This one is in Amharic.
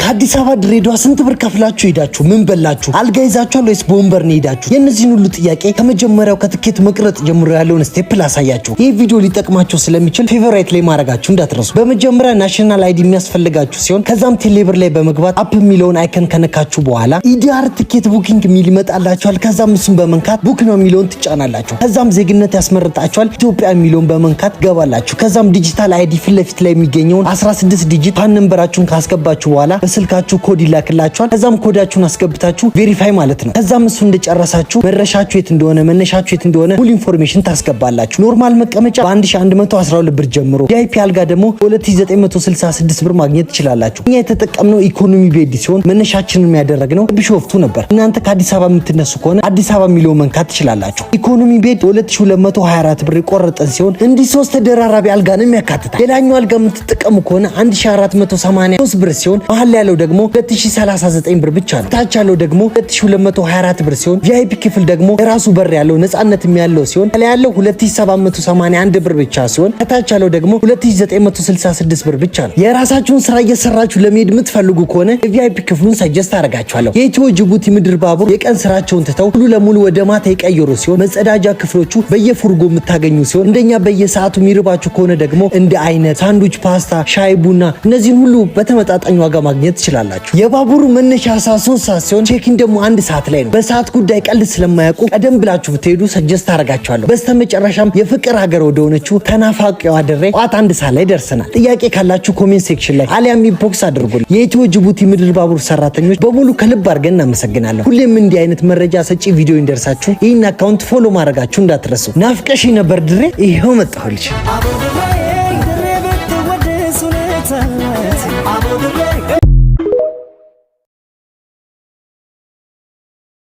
ከአዲስ አበባ ድሬዳዋ ስንት ብር ከፍላችሁ ሄዳችሁ ምን በላችሁ? አልጋ ይዛችኋል ወይስ በወንበር ነው ሄዳችሁ? የእነዚህን ሁሉ ጥያቄ ከመጀመሪያው ከትኬት መቅረጥ ጀምሮ ያለውን ስቴፕ ላሳያችሁ። ይህ ቪዲዮ ሊጠቅማችሁ ስለሚችል ፌቨራይት ላይ ማድረጋችሁ እንዳትረሱ። በመጀመሪያ ናሽናል አይዲ የሚያስፈልጋችሁ ሲሆን ከዛም ቴሌብር ላይ በመግባት አፕ የሚለውን አይከን ከነካችሁ በኋላ ኢዲአር ትኬት ቡኪንግ የሚል ይመጣላችኋል። ከዛም እሱን በመንካት ቡክ ነው የሚለውን ትጫናላችሁ። ከዛም ዜግነት ያስመርጣችኋል። ኢትዮጵያ የሚለውን በመንካት ገባላችሁ። ከዛም ዲጂታል አይዲ ፊት ለፊት ላይ የሚገኘውን 16 ዲጂት ፓን ነምበራችሁን ካስገባችሁ በኋላ በስልካችሁ ኮድ ይላክላችኋል። ከዛም ኮዳችሁን አስገብታችሁ ቬሪፋይ ማለት ነው። ከዛም እሱ እንደጨረሳችሁ መድረሻችሁ የት እንደሆነ መነሻችሁ የት እንደሆነ ሁሉ ኢንፎርሜሽን ታስገባላችሁ። ኖርማል መቀመጫ በ1112 ብር ጀምሮ ቪአይፒ አልጋ ደግሞ 2966 ብር ማግኘት ትችላላችሁ። እኛ የተጠቀምነው ኢኮኖሚ ቤድ ሲሆን መነሻችንን ያደረግነው ቢሾፍቱ ነበር። እናንተ ከአዲስ አበባ የምትነሱ ከሆነ አዲስ አበባ የሚለው መንካት ትችላላችሁ። ኢኮኖሚ ቤድ 2224 ብር የቆረጠን ሲሆን እንዲህ 3 ተደራራቢ አልጋንም ያካትታል። ሌላኛው አልጋ የምትጠቀሙ ከሆነ 1483 ብር ሲሆን መሀል ያለው ደግሞ 2039 ብር ብቻ ነው። ታች ያለው ደግሞ 2224 ብር ሲሆን ቪአይፒ ክፍል ደግሞ የራሱ በር ያለው ነፃነት ያለው ሲሆን ላይ ያለው 2781 ብር ብቻ ሲሆን ከታች ያለው ደግሞ 2966 ብር ብቻ ነው። የራሳችሁን ስራ እየሰራችሁ ለመሄድ የምትፈልጉ ከሆነ የቪአይፒ ክፍሉን ሰጀስት አደርጋችኋለሁ። የኢትዮ ጅቡቲ ምድር ባቡር የቀን ስራቸውን ትተው ሙሉ ለሙሉ ወደ ማታ የቀየሩ ሲሆን መጸዳጃ ክፍሎቹ በየፉርጎ የምታገኙ ሲሆን እንደኛ በየሰዓቱ የሚርባችሁ ከሆነ ደግሞ እንደ አይነት ሳንዱች፣ ፓስታ፣ ሻይ፣ ቡና እነዚህን ሁሉ በተመጣጣኝ ዋጋ ማግኘት ትችላላችሁ። የባቡሩ መነሻ ሰዓት 3 ሰዓት ሲሆን ቼኪን ደግሞ 1 ሰዓት ላይ ነው። በሰዓት ጉዳይ ቀልድ ስለማያውቁ ቀደም ብላችሁ ብትሄዱ ሰጀስት አደርጋችኋለሁ። በስተመጨረሻም የፍቅር ሀገር ወደሆነችው ተናፋቂዋ ድሬ ጧት 1 ሰዓት ላይ ደርሰናል። ጥያቄ ካላችሁ ኮሜንት ሴክሽን ላይ አሊያም ኢንቦክስ አድርጉልኝ። የኢትዮ ጅቡቲ ምድር ባቡር ሰራተኞች በሙሉ ከልብ አድርገን እናመሰግናለን። ሁሌም እንዲህ አይነት መረጃ ሰጪ ቪዲዮ እንደርሳችሁ ይህን አካውንት ፎሎ ማድረጋችሁ እንዳትረሱ። ናፍቀሽ ነበር ድሬ፣ ይሄው መጣሁልሽ።